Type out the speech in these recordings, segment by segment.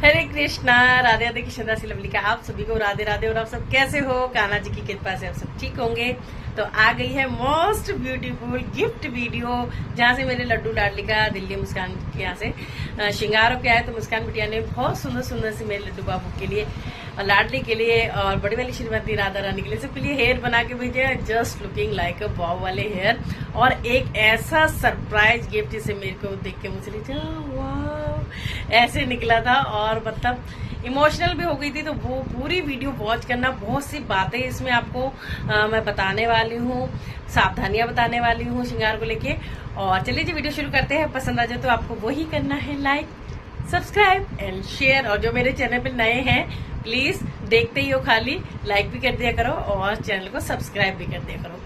हरे कृष्णा, राधे राधे, कृष्ण दासी लवली का आप सभी को राधे राधे। और आप सब कैसे हो? कान्हा जी की कृपा से आप सब ठीक होंगे। तो आ गई है मोस्ट ब्यूटीफुल गिफ्ट वीडियो, जहाँ से मेरे लड्डू लाडली का दिल्ली मुस्कान के यहाँ से श्रृंगार होके आया। तो मुस्कान बिटिया ने बहुत सुंदर सुंदर से मेरे लड्डू बाबू के लिए और लाडली के लिए और बड़ी वाली श्रीमती राधा रानी के लिए सबके लिए हेयर बना के भेजे हैं। जस्ट लुकिंग लाइक अ वाव वाले हेयर, और एक ऐसा सरप्राइज गिफ्ट जिसे मेरे को देख के मुझे वाव ऐसे निकला था, और मतलब इमोशनल भी हो गई थी। तो वो पूरी वीडियो वॉच करना, बहुत सी बातें इसमें आपको मैं बताने वाली हूँ, सावधानियां बताने वाली हूँ श्रृंगार को लेके। और चलिए जी वीडियो शुरू करते हैं। पसंद आ जाए तो आपको वही करना है, लाइक सब्सक्राइब एंड शेयर। और जो मेरे चैनल पे नए हैं प्लीज देखते ही हो खाली लाइक भी कर दिया करो और चैनल को सब्सक्राइब भी कर दिया करो।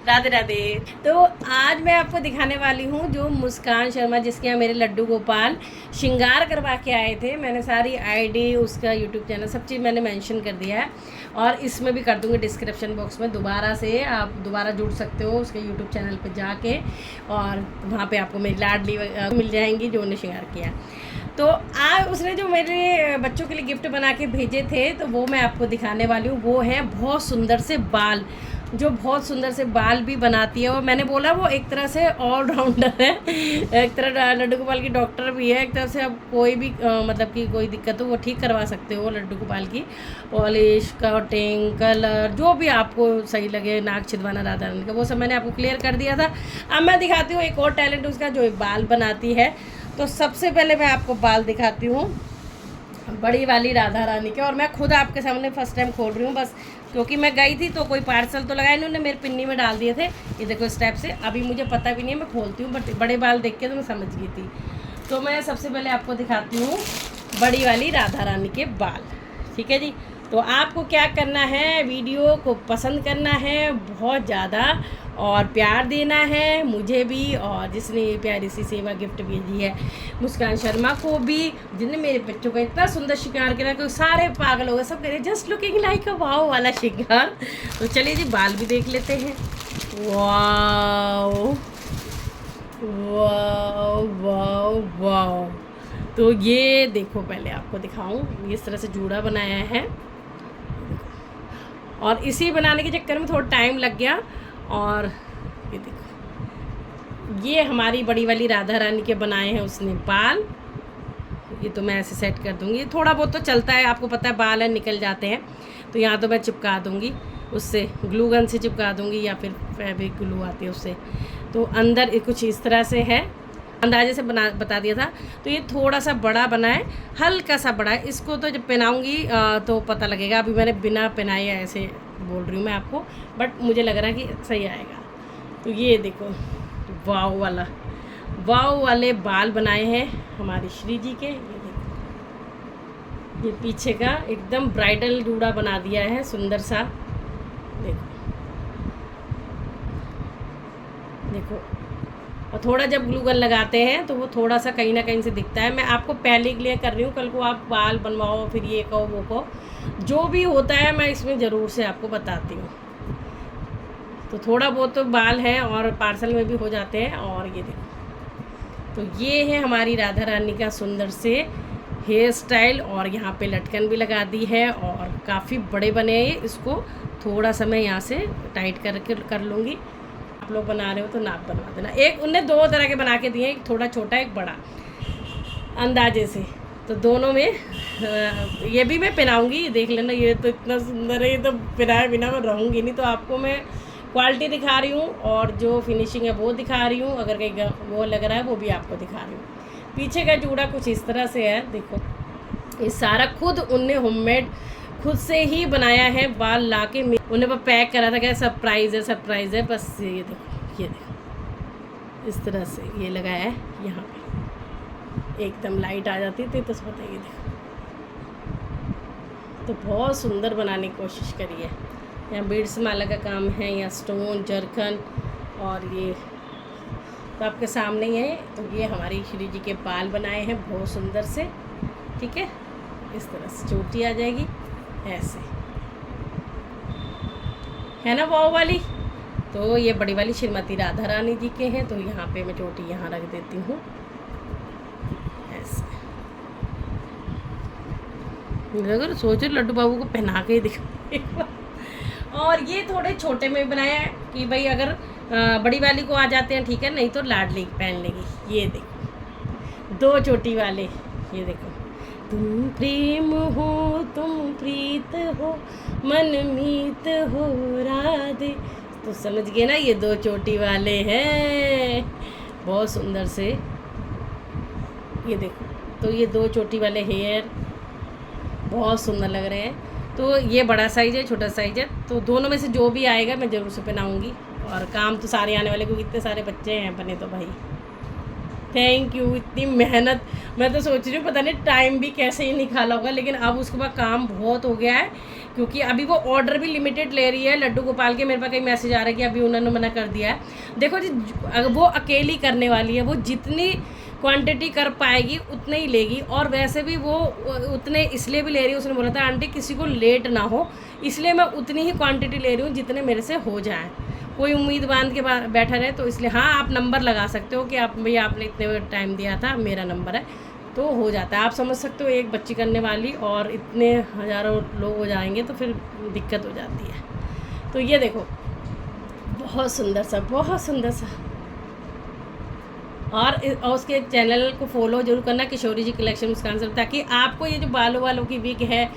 राधे राधे। तो आज मैं आपको दिखाने वाली हूँ जो मुस्कान शर्मा, जिसके यहाँ मेरे लड्डू गोपाल श्रृंगार करवा के आए थे। मैंने सारी आईडी, उसका यूट्यूब चैनल, सब चीज़ मैंने मेंशन कर दिया है, और इसमें भी कर दूँगी डिस्क्रिप्शन बॉक्स में। दोबारा से आप दोबारा जुड़ सकते हो उसके यूट्यूब चैनल पर जाके, और वहाँ पे आपको मेरी लाडली मिल जाएंगी जो उन्हें श्रृंगार किया। तो आज उसने जो मेरे बच्चों के लिए गिफ्ट बना के भेजे थे, तो वो मैं आपको दिखाने वाली हूँ। वो है बहुत सुंदर से बाल, जो बहुत सुंदर से बाल भी बनाती है। और मैंने बोला वो एक तरह से ऑलराउंडर है, एक तरह लड्डू गोपाल की डॉक्टर भी है। एक तरह से अब कोई भी मतलब कि कोई दिक्कत हो वो ठीक करवा सकते हो लड्डू गोपाल की। पॉलिश, कटिंग, कलर, जो भी आपको सही लगे, नाक छिदवाना राधा रानी का, वो सब मैंने आपको क्लियर कर दिया था। अब मैं दिखाती हूँ एक और टैलेंट उसका, जो बाल बनाती है। तो सबसे पहले मैं आपको बाल दिखाती हूँ बड़ी वाली राधा रानी के, और मैं खुद आपके सामने फर्स्ट टाइम खोल रही हूँ बस, क्योंकि मैं गई थी तो कोई पार्सल तो लगाया, इन्होंने मेरे पिन्नी में डाल दिए थे। ये देखो स्टेप से, अभी मुझे पता भी नहीं है, मैं खोलती हूँ, बट बड़े बाल देख के तो मैं समझ गई थी। तो मैं सबसे पहले आपको दिखाती हूँ बड़ी वाली राधा रानी के बाल, ठीक है जी। तो आपको क्या करना है, वीडियो को पसंद करना है बहुत ज़्यादा, और प्यार देना है मुझे भी, और जिसने ये प्यारी सी सेवा गिफ्ट भेजी है मुस्कान शर्मा को भी, जिसने मेरे बच्चों का इतना सुंदर श्रृंगार किया कि सारे पागल हो गए, सब कह रहे जस्ट लुकिंग लाइक अ वाव वाला श्रृंगार। तो चलिए जी बाल भी देख लेते हैं। वाव वाव वाव वाव। तो ये देखो, पहले आपको दिखाऊं, इस तरह से जूड़ा बनाया है, और इसी बनाने के चक्कर में थोड़ा टाइम लग गया। और ये देखो, ये हमारी बड़ी वाली राधा रानी के बनाए हैं उसने बाल। ये तो मैं ऐसे सेट कर दूँगी, थोड़ा बहुत तो चलता है, आपको पता है बाल है निकल जाते हैं, तो यहाँ तो मैं चिपका दूँगी उससे, ग्लू गन से चिपका दूँगी, या फिर फैब्रिक ग्लू आती है उससे। तो अंदर कुछ इस तरह से है, अंदाजे से बता दिया था। तो ये थोड़ा सा बड़ा बना है, हल्का सा बड़ा है। इसको तो जब पहनाऊँगी तो पता लगेगा, अभी मैंने बिना पहनाए ऐसे बोल रही हूँ मैं आपको, बट मुझे लग रहा है कि सही आएगा। तो ये देखो वाव वाले बाल बनाए हैं हमारी श्री जी के। ये देखो, ये पीछे का एकदम ब्राइडल जूड़ा बना दिया है सुंदर सा, देखो देखो। और थोड़ा जब ग्लू गन लगाते हैं तो वो थोड़ा सा कहीं ना कहीं से दिखता है। मैं आपको पहले के लिए कर रही हूँ, कल को आप बाल बनवाओ फिर ये कहो वो कहो, जो भी होता है मैं इसमें ज़रूर से आपको बताती हूँ। तो थोड़ा बहुत तो बाल है और पार्सल में भी हो जाते हैं। और ये देखो, तो ये है हमारी राधा रानी का सुंदर से हेयर स्टाइल, और यहाँ पे लटकन भी लगा दी है, और काफ़ी बड़े बने हैं। इसको थोड़ा सा मैं यहाँ से टाइट करके कर लूँगी। आप लोग बना रहे हो तो नाप बनवा देना। एक उनने दो तरह के बना के दिए, एक थोड़ा छोटा एक बड़ा अंदाजे से। तो दोनों में ये भी मैं पहनाऊँगी, देख लेना। ये तो इतना सुंदर है, ये तो पहनाए बिना मैं रहूँगी नहीं। तो आपको मैं क्वालिटी दिखा रही हूँ, और जो फिनिशिंग है वो दिखा रही हूँ, अगर कहीं वो लग रहा है वो भी आपको दिखा रही हूँ। पीछे का जूड़ा कुछ इस तरह से है, देखो ये सारा खुद उनने होममेड खुद से ही बनाया है। बाल ला के उन्हें पैक करा था, क्या सरप्राइज़ है बस। ये देखो इस तरह से ये लगाया है, यहाँ पे एकदम लाइट आ जाती थी तो बताइए, देखो तो बहुत सुंदर बनाने की कोशिश करी है। यहाँ बीड्स माला का काम है, यहाँ स्टोन जरकन, और ये तो आपके सामने ही है। तो ये हमारी श्री जी के बाल बनाए हैं बहुत सुंदर से, ठीक है। इस तरह से चोटी आ जाएगी ऐसे, है ना वाव वाली। तो ये बड़ी वाली श्रीमती राधा रानी जी के हैं। तो यहाँ पे मैं चोटी यहाँ रख देती हूँ ऐसे। अगर सोचो लड्डू बाबू को पहना के ही दिखा। और ये थोड़े छोटे में बनाया है कि भाई अगर बड़ी वाली को आ जाते हैं ठीक है, नहीं तो लाडली पहन लेगी। ये देखो 2 चोटी वाले, ये देखो। तुम प्रेम हो तुम प्रीत हो मन मीत हो राधे, तो समझ गए ना, ये 2 चोटी वाले हैं बहुत सुंदर से। ये देखो, तो ये 2 चोटी वाले हेयर बहुत सुंदर लग रहे हैं। तो ये बड़ा साइज़ है, छोटा साइज़ है, तो दोनों में से जो भी आएगा मैं ज़रूर से पहनाऊँगी। और काम तो सारे आने वाले, क्योंकि इतने सारे बच्चे हैं अपने, तो भाई थैंक यू। इतनी मेहनत, मैं तो सोच रही हूँ पता नहीं टाइम भी कैसे ही निकाला होगा, लेकिन अब उसके बाद काम बहुत हो गया है, क्योंकि अभी वो ऑर्डर भी लिमिटेड ले रही है लड्डू गोपाल के। मेरे पास कई मैसेज आ रहा है कि अभी उन्होंने मना कर दिया है। देखो जी, अगर वो अकेली करने वाली है, वो जितनी क्वांटिटी कर पाएगी उतने ही लेगी। और वैसे भी वो उतने इसलिए भी ले रही है, उसने बोला था आंटी किसी को लेट ना हो, इसलिए मैं उतनी ही क्वांटिटी ले रही हूँ जितने मेरे से हो जाए। कोई उम्मीद बांध के बैठा रहे, तो इसलिए हाँ आप नंबर लगा सकते हो कि आप भैया आपने इतने टाइम दिया था, मेरा नंबर है, तो हो जाता है। आप समझ सकते हो, एक बच्ची करने वाली और इतने हज़ारों लोग हो जाएंगे तो फिर दिक्कत हो जाती है। तो ये देखो बहुत सुंदर सा, बहुत सुंदर सा। और उसके चैनल को फॉलो जरूर करना, किशोरी जी कलेक्शन मुस्कान से, ताकि आपको ये जो बालों वालों की विग है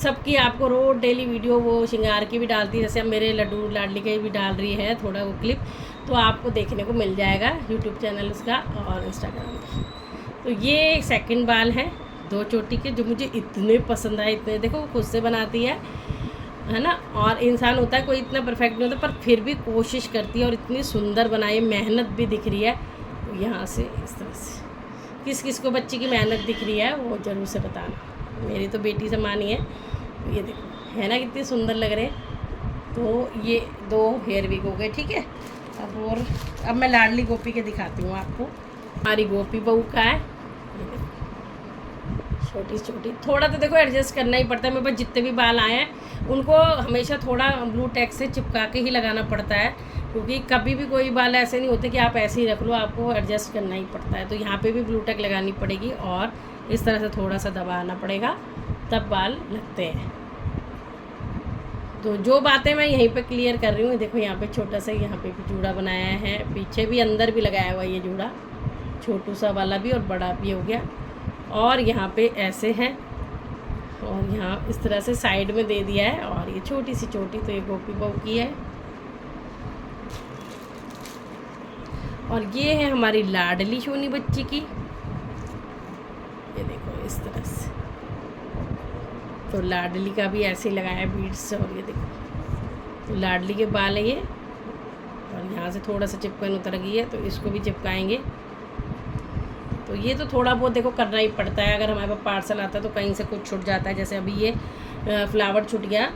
सबकी आपको रोज डेली वीडियो, वो श्रृंगार की भी डालती है, जैसे अब मेरे लड्डू लाडली के भी डाल रही है थोड़ा वो क्लिप, तो आपको देखने को मिल जाएगा यूट्यूब चैनल उसका और इंस्टाग्राम पे। तो ये सेकंड बाल हैं 2 चोटी के, जो मुझे इतने पसंद आए, इतने। देखो वो खुद से बनाती है ना, और इंसान होता है कोई इतना परफेक्ट नहीं होता, पर फिर भी कोशिश करती है और इतनी सुंदर बनाई, मेहनत भी दिख रही है। यहाँ से इस तरह से किस किस को बच्ची की मेहनत दिख रही है वो ज़रूर से बताना। मेरी तो बेटी समान ही है। ये देखो है ना कितने सुंदर लग रहे हैं। तो ये 2 हेयर विग हो गए, ठीक है। अब मैं लाडली गोपी के दिखाती हूँ आपको। हमारी गोपी बहू का है, छोटी छोटी। थोड़ा तो देखो एडजस्ट करना ही पड़ता है। मेरे पास जितने भी बाल आए हैं उनको हमेशा थोड़ा ब्लू टैग से चिपका के ही लगाना पड़ता है, क्योंकि कभी भी कोई बाल ऐसे नहीं होते कि आप ऐसे ही रख लो, आपको एडजस्ट करना ही पड़ता है। तो यहाँ पे भी ब्लू टैग लगानी पड़ेगी और इस तरह से थोड़ा सा दबाना पड़ेगा, तब बाल लगते हैं। तो जो बातें मैं यहीं पे क्लियर कर रही हूँ, देखो यहाँ पे छोटा सा यहाँ पे भी जूड़ा बनाया है, पीछे भी अंदर भी लगाया हुआ ये जूड़ा, छोटू सा वाला भी और बड़ा भी हो गया। और यहाँ पे ऐसे हैं और यहाँ इस तरह से साइड में दे दिया है। और ये छोटी सी चोटी तो ये गोपी बहू की है। और ये है हमारी लाडली सोनी बच्ची की, ये देखो इस तरह से। तो लाडली का भी ऐसे ही लगाया बीड्स। और ये देखो तो लाडली के बाल है ये, और यहाँ से थोड़ा सा चिपकन उतर गई है, तो इसको भी चिपकाएंगे। तो ये तो थोड़ा बहुत देखो करना ही पड़ता है, अगर हमारे पास पार्सल आता है तो कहीं से कुछ छूट जाता है। जैसे अभी ये फ्लावर छूट गया,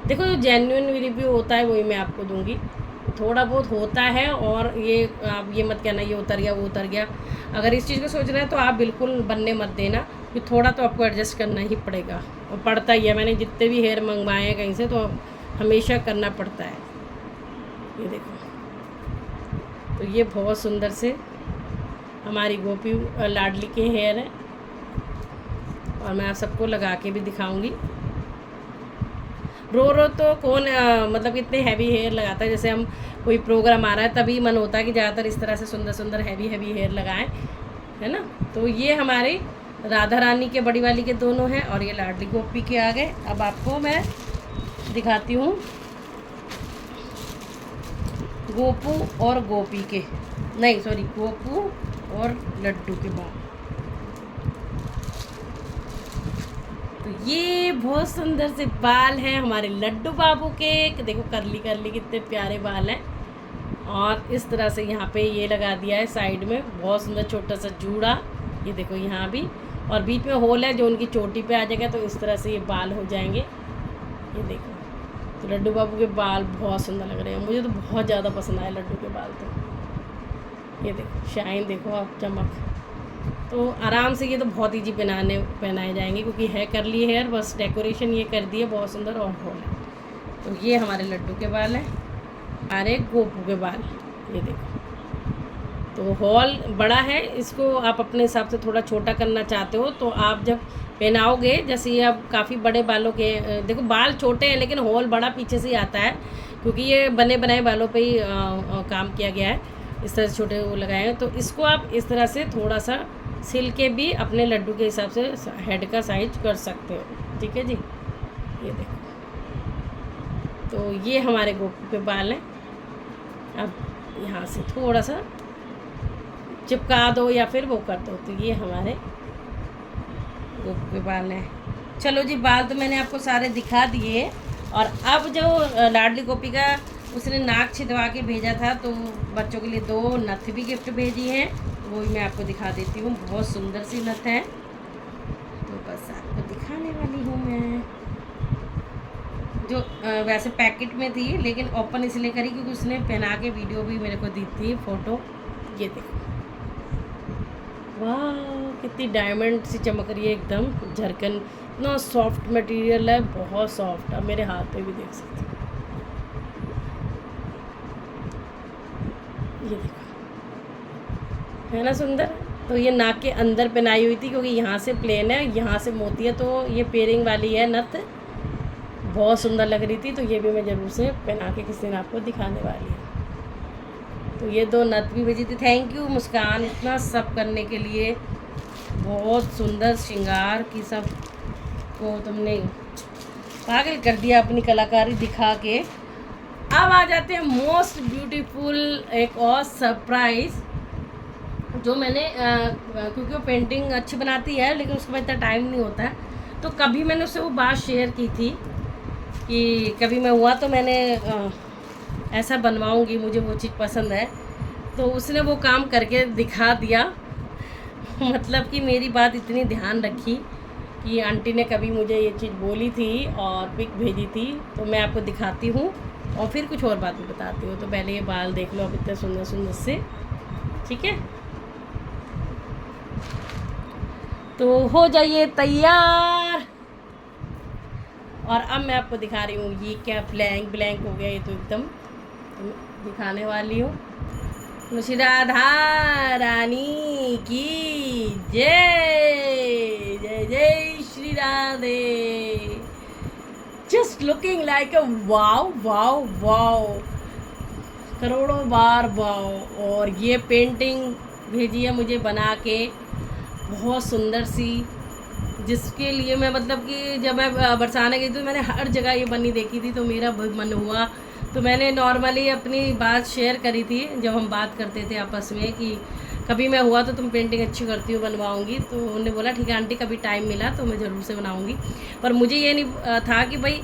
देखो जो जेन्युइन रिव्यू होता है वही मैं आपको दूंगी। थोड़ा बहुत होता है, और ये आप ये मत कहना ये उतर गया वो उतर गया। अगर इस चीज़ को सोच रहे हैं तो आप बिल्कुल बनने मत देना, कि थोड़ा तो आपको एडजस्ट करना ही पड़ेगा, और पड़ता ही है। मैंने जितने भी हेयर मंगवाए हैं कहीं से, तो हमेशा करना पड़ता है। ये देखो, तो ये बहुत सुंदर से हमारी गोपी लाडली के हेयर हैं, और मैं आप सबको लगा के भी दिखाऊंगी। रो तो कौन मतलब इतने हैवी हेयर लगाता है। जैसे हम कोई प्रोग्राम आ रहा है तभी मन होता है कि ज़्यादातर इस तरह से सुंदर सुंदर हैवी हेयर लगाएं, है ना। तो ये हमारी राधा रानी के बड़ी वाली के दोनों हैं, और ये लाडली गोपी के आ गए। अब आपको मैं दिखाती हूँ गोपू और गोपी के, नहीं सॉरी, गोपू और लड्डू के बाल। तो ये बहुत सुंदर से बाल हैं हमारे लड्डू बाबू के। देखो करली करली कितने प्यारे बाल हैं। और इस तरह से यहाँ पे ये लगा दिया है साइड में, बहुत सुंदर छोटा सा जूड़ा। ये देखो यहाँ भी, और बीच में होल है जो उनकी चोटी पे आ जाएगा, तो इस तरह से ये बाल हो जाएंगे। ये देखो, तो लड्डू बाबू के बाल बहुत सुंदर लग रहे हैं। मुझे तो बहुत ज़्यादा पसंद आए लड्डू के बाल। तो ये देखो शाइन, देखो आप चमक। तो आराम से ये तो बहुत ईजी पहनाए जाएंगे, क्योंकि है करली हेयर, बस डेकोरेशन ये कर दी है बहुत सुंदर। और होल है। तो ये हमारे लड्डू के बाल हैं, अरे गोपू के बाल। ये देखो, तो हॉल बड़ा है, इसको आप अपने हिसाब से थोड़ा छोटा करना चाहते हो तो आप जब पहनाओगे, जैसे ये अब काफ़ी बड़े बालों के, देखो बाल छोटे हैं लेकिन हॉल बड़ा पीछे से ही आता है, क्योंकि ये बने बनाए बालों पे ही काम किया गया है, इस तरह से छोटे वो लगाए हैं। तो इसको आप इस तरह से थोड़ा सा सिल के भी अपने लड्डू के हिसाब से हेड का साइज कर सकते हो। ठीक है जी, ये देखो, तो ये हमारे गोपू के बाल हैं। अब यहाँ से थोड़ा सा चिपका दो या फिर वो कर दो, तो ये हमारे गोपू के बाल हैं। चलो जी, बाल तो मैंने आपको सारे दिखा दिए। और अब जो लाडली गोपी का उसने नाक छिदवा के भेजा था, तो बच्चों के लिए 2 नथ भी गिफ्ट भेजी हैं, वो भी मैं आपको दिखा देती हूँ। बहुत सुंदर सी नथ है, तो बस आपको दिखाने वाली हूँ मैं। जो वैसे पैकेट में थी लेकिन ओपन इसलिए करी क्योंकि उसने पहना के वीडियो भी मेरे को दी थी, फ़ोटो। ये देखो, वाह कितनी डायमंड सी चमक रही है, एकदम झरकन, इतना सॉफ्ट मटेरियल है, बहुत सॉफ्ट। अब मेरे हाथ पे भी देख सकते हो, ये देखो, है ना सुंदर। तो ये नाक के अंदर पहनाई हुई थी क्योंकि यहाँ से प्लेन है, यहाँ से मोती है, तो ये पेयरिंग वाली है नथ, बहुत सुंदर लग रही थी। तो ये भी मैं ज़रूर से पहना के किसी दिन आपको दिखाने वाली है। तो ये 2 नथ भी भेजी थी। थैंक यू मुस्कान, इतना सब करने के लिए। बहुत सुंदर श्रृंगार की सब को तुमने पागल कर दिया अपनी कलाकारी दिखा के। अब आ जाते हैं मोस्ट ब्यूटीफुल एक और सरप्राइज़, जो मैंने क्योंकि वो पेंटिंग अच्छी बनाती है लेकिन उसके बाद इतना टाइम नहीं होता है, तो कभी मैंने उससे वो बात शेयर की थी कि कभी मैं हुआ तो मैंने ऐसा बनवाऊंगी, मुझे वो चीज़ पसंद है। तो उसने वो काम करके दिखा दिया। मतलब कि मेरी बात इतनी ध्यान रखी कि आंटी ने कभी मुझे ये चीज़ बोली थी और पिक भेजी थी, तो मैं आपको दिखाती हूँ और फिर कुछ और बात भी बताती हूँ। तो पहले ये बाल देख लो, अब इतने सुंदर सुंदर से, ठीक है। तो हो जाइए तैयार। और अब मैं आपको दिखा रही हूँ, ये क्या ब्लैंक ब्लैंक हो गया, ये तो एकदम दिखाने वाली हूँ। तो श्री राधा रानी की जय, जय जय Shri Radhe. Just looking like a wow wow wow, करोड़ों बार वाव। और ये पेंटिंग भेजी है मुझे बना के, बहुत सुंदर सी, जिसके लिए मैं मतलब कि जब मैं बरसाने गई तो मैंने हर जगह ये बनी देखी थी, तो मेरा बहुत मन हुआ। तो मैंने नॉर्मली अपनी बात शेयर करी थी जब हम बात करते थे आपस में कि कभी मैं हुआ तो तुम पेंटिंग अच्छी करती हो, बनवाऊंगी। तो उन्होंने बोला ठीक है आंटी, कभी टाइम मिला तो मैं ज़रूर से बनाऊंगी। पर मुझे ये नहीं था कि भाई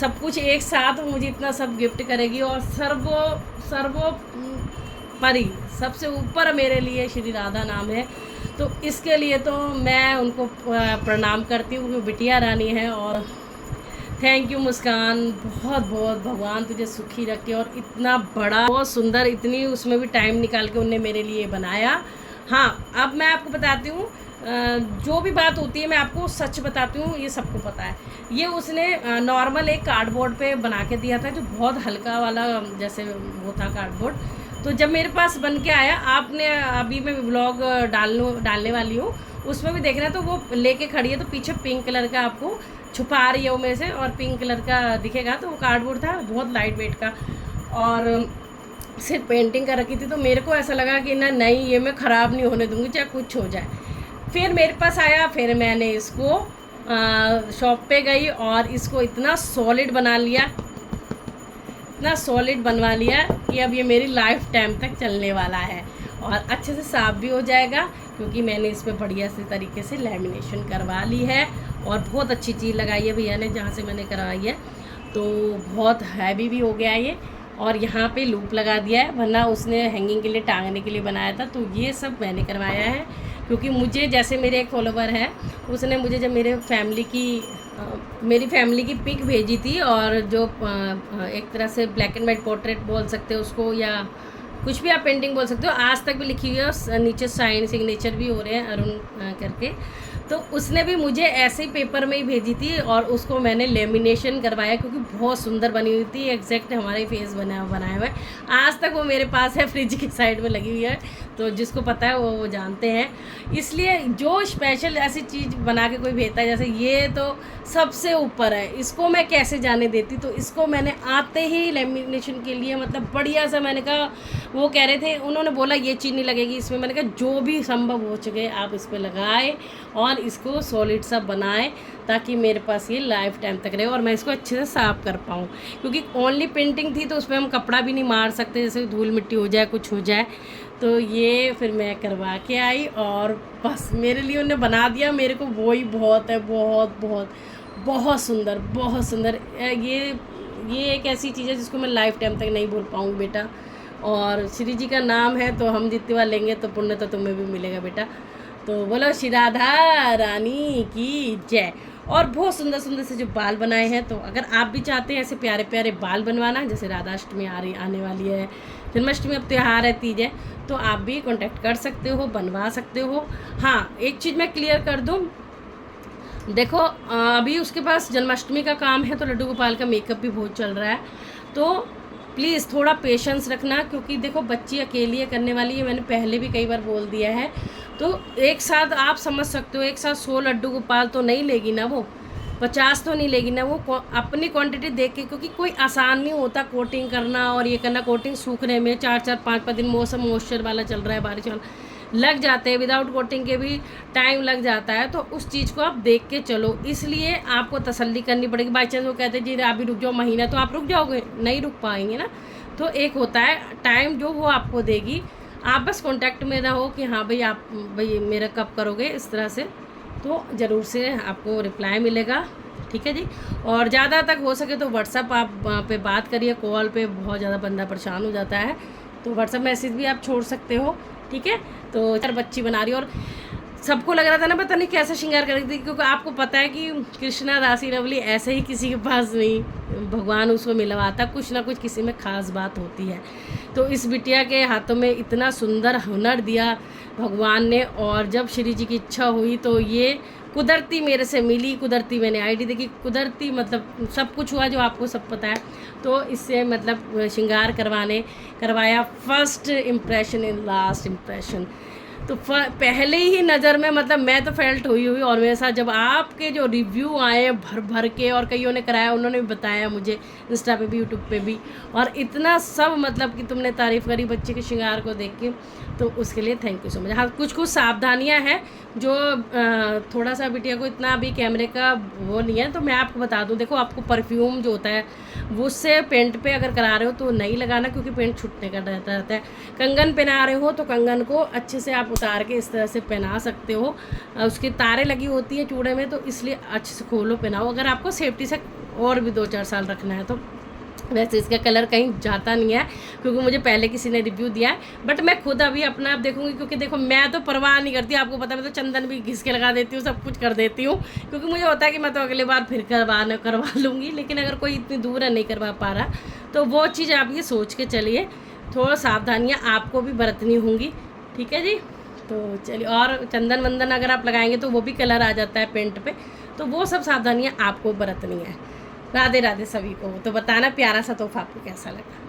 सब कुछ एक साथ मुझे इतना सब गिफ्ट करेगी। और सर्वोपरि सबसे ऊपर मेरे लिए श्री राधा नाम है, तो इसके लिए तो मैं उनको प्रणाम करती हूँ, वो बिटिया रानी है। और थैंक यू मुस्कान, बहुत बहुत भगवान तुझे सुखी रखे। और इतना बड़ा, बहुत सुंदर, इतनी उसमें भी टाइम निकाल के उनने मेरे लिए बनाया। हाँ, अब मैं आपको बताती हूँ, जो भी बात होती है मैं आपको सच बताती हूँ, ये सबको पता है। ये उसने नॉर्मल एक कार्डबोर्ड पे बना के दिया था, जो बहुत हल्का वाला जैसे वो था कार्डबोर्ड। तो जब मेरे पास बन के आया, आपने अभी मैं व्लॉग डालने वाली हूँ, उसमें भी देखना है। तो वो लेके खड़ी है, तो पीछे पिंक कलर का आपको छुपा रही है वो मेरे से, और पिंक कलर का दिखेगा। तो वो कार्डबोर्ड था बहुत लाइट वेट का, और सिर्फ पेंटिंग कर रखी थी। तो मेरे को ऐसा लगा कि ना, नहीं ये मैं ख़राब नहीं होने दूँगी चाहे कुछ हो जाए। फिर मेरे पास आया, फिर मैंने इसको शॉप पे गई और इसको इतना सॉलिड बना लिया, इतना सॉलिड बनवा लिया कि अब ये मेरी लाइफ टाइम तक चलने वाला है। और अच्छे से साफ़ भी हो जाएगा क्योंकि मैंने इस पर बढ़िया से तरीके से लैमिनेशन करवा ली है। और बहुत अच्छी चीज़ लगाई है भैया ने जहाँ से मैंने करवाई है, तो बहुत हैवी भी हो गया है ये। और यहाँ पे लूप लगा दिया है, वरना उसने हैंगिंग के लिए टांगने के लिए बनाया था। तो ये सब मैंने करवाया है क्योंकि मुझे, जैसे मेरे एक फॉलोवर है, उसने मुझे जब मेरी फैमिली की पिक भेजी थी, और जो एक तरह से ब्लैक एंड वाइट पोर्ट्रेट बोल सकते हो उसको, या कुछ भी आप पेंटिंग बोल सकते हो, आज तक भी लिखी हुई है, नीचे साइन सिग्नेचर भी हो रहे हैं अरुण करके। तो उसने भी मुझे ऐसे ही पेपर में ही भेजी थी और उसको मैंने लेमिनेशन करवाया क्योंकि बहुत सुंदर बनी हुई थी, एग्जैक्ट हमारे फेस बनाया हुआ है। आज तक वो मेरे पास है, फ्रिज की साइड में लगी हुई है। तो जिसको पता है वो जानते हैं। इसलिए जो स्पेशल ऐसी चीज़ बना के कोई भेजता है, जैसे ये तो सबसे ऊपर है, इसको मैं कैसे जाने देती। तो इसको मैंने आते ही लेमिनेशन के लिए मतलब बढ़िया सा, मैंने कहा, वो कह रहे थे, उन्होंने बोला ये चीज़ नहीं लगेगी इसमें, मैंने कहा जो भी संभव हो सके आप इस पर लगाए और इसको सॉलिड सा बनाएं ताकि मेरे पास ये लाइफ टाइम तक रहे और मैं इसको अच्छे से साफ़ कर पाऊँ। क्योंकि ओनली पेंटिंग थी तो उसमें हम कपड़ा भी नहीं मार सकते, जैसे धूल मिट्टी हो जाए, कुछ हो जाए। तो ये फिर मैं करवा के आई और बस मेरे लिए उन्होंने बना दिया। मेरे को वो ही बहुत है, बहुत बहुत बहुत सुंदर, बहुत सुंदर। ये एक ऐसी चीज़ है जिसको मैं लाइफ टाइम तक नहीं भूल पाऊँगी बेटा। और श्री जी का नाम है तो हम जितनी बार लेंगे तो पुण्य तो तुम्हें भी मिलेगा बेटा। तो बोलो श्री राधा रानी की जय। और बहुत सुंदर सुंदर से जो बाल बनाए हैं, तो अगर आप भी चाहते हैं ऐसे प्यारे प्यारे बाल बनवाना, जैसे राधाष्टमी आने वाली है, जन्माष्टमी अब त्यौहार है, तीज है, तो आप भी कांटेक्ट कर सकते हो, बनवा सकते हो। हाँ, एक चीज़ मैं क्लियर कर दूँ, देखो अभी उसके पास जन्माष्टमी का काम है तो लड्डू गोपाल का मेकअप भी बहुत चल रहा है, तो प्लीज़ थोड़ा पेशेंस रखना। क्योंकि देखो बच्ची अकेली है करने वाली है, मैंने पहले भी कई बार बोल दिया है। तो एक साथ आप समझ सकते हो, एक साथ 100 लड्डू गोपाल तो नहीं लेगी ना, वो 50 तो नहीं लेगी ना, वो अपनी क्वांटिटी देख के, क्योंकि कोई आसान नहीं होता कोटिंग करना और ये करना। कोटिंग सूखने में 4-4 5-5 दिन, मौसम मॉइस्चर वाला चल रहा है, बारिश वाला, लग जाते हैं। विदाउट कोटिंग के भी टाइम लग जाता है, तो उस चीज़ को आप देख के चलो। इसलिए आपको तसल्ली करनी पड़ेगी। बाई चांस वो कहते हैं जी अभी रुक जाओ महीना, तो आप रुक जाओगे, नहीं रुक पाएंगे ना। तो एक होता है टाइम जो वो आपको देगी, आप बस कांटेक्ट में रहो कि हाँ भाई मेरा कब करोगे, इस तरह से तो ज़रूर से आपको रिप्लाई मिलेगा। ठीक है जी। और ज़्यादा तक हो सके तो व्हाट्सअप आप पे बात करिए, कॉल पे बहुत ज़्यादा बंदा परेशान हो जाता है, तो व्हाट्सअप मैसेज भी आप छोड़ सकते हो। ठीक है। तो यार बच्ची बना रही, और सबको लग रहा था ना पता नहीं कैसे श्रृंगार कर रही थी, क्योंकि आपको पता है कि कृष्णा राशि रवली ऐसे ही किसी के पास नहीं, भगवान उसको मिलवाता, कुछ ना कुछ किसी में ख़ास बात होती है। तो इस बिटिया के हाथों में इतना सुंदर हुनर दिया भगवान ने, और जब श्री जी की इच्छा हुई तो ये कुदरती मेरे से मिली, कुदरती मैंने आईडी देखी, कुदरती मतलब सब कुछ हुआ जो आपको सब पता है। तो इससे मतलब श्रृंगार करवाया। First impression in last impression, तो पहले ही नज़र में मतलब मैं तो फेल्ट हुई। और मेरे साथ जब आपके जो रिव्यू आए भर भर के, और कईयों ने कराया, उन्होंने भी बताया मुझे इंस्टा पे भी, यूट्यूब पे भी, और इतना सब मतलब कि तुमने तारीफ़ करी बच्चे के श्रृंगार को देख के, तो उसके लिए थैंक यू सो मच। हाँ, कुछ सावधानियां हैं जो थोड़ा सा बिटिया को इतना अभी कैमरे का वो नहीं है, तो मैं आपको बता दूं। देखो आपको परफ्यूम जो होता है वो उससे पेंट पे अगर करा रहे हो तो नहीं लगाना, क्योंकि पेंट छूटने का डर रहता है। कंगन पहना रहे हो तो कंगन को अच्छे से आप उतार के इस तरह से पहना सकते हो, उसकी तारें लगी होती हैं चूड़े में, तो इसलिए अच्छे से खोलो पहनाओ, अगर आपको सेफ्टी से और भी 2-4 साल रखना है तो। वैसे इसका कलर कहीं जाता नहीं है, क्योंकि मुझे पहले किसी ने रिव्यू दिया है, बट मैं खुद अभी अपना आप देखूंगी, क्योंकि देखो मैं तो परवाह नहीं करती, आपको पता है, मैं तो चंदन भी घिस के लगा देती हूँ, सब कुछ कर देती हूँ, क्योंकि मुझे होता है कि मैं तो अगली बार फिर करवा लूँगी। लेकिन अगर कोई इतनी दूर है नहीं करवा पा रहा, तो वो चीज़ आप ये सोच के चलिए, थोड़ा सावधानियाँ आपको भी बरतनी होंगी। ठीक है जी। तो चलिए, और चंदन वंदन अगर आप लगाएंगे तो वो भी कलर आ जाता है पेंट पे, तो वो सब सावधानियाँ आपको बरतनी है। राधे राधे सभी को। तो बताना प्यारा सा तोहफा आपको कैसा लगा।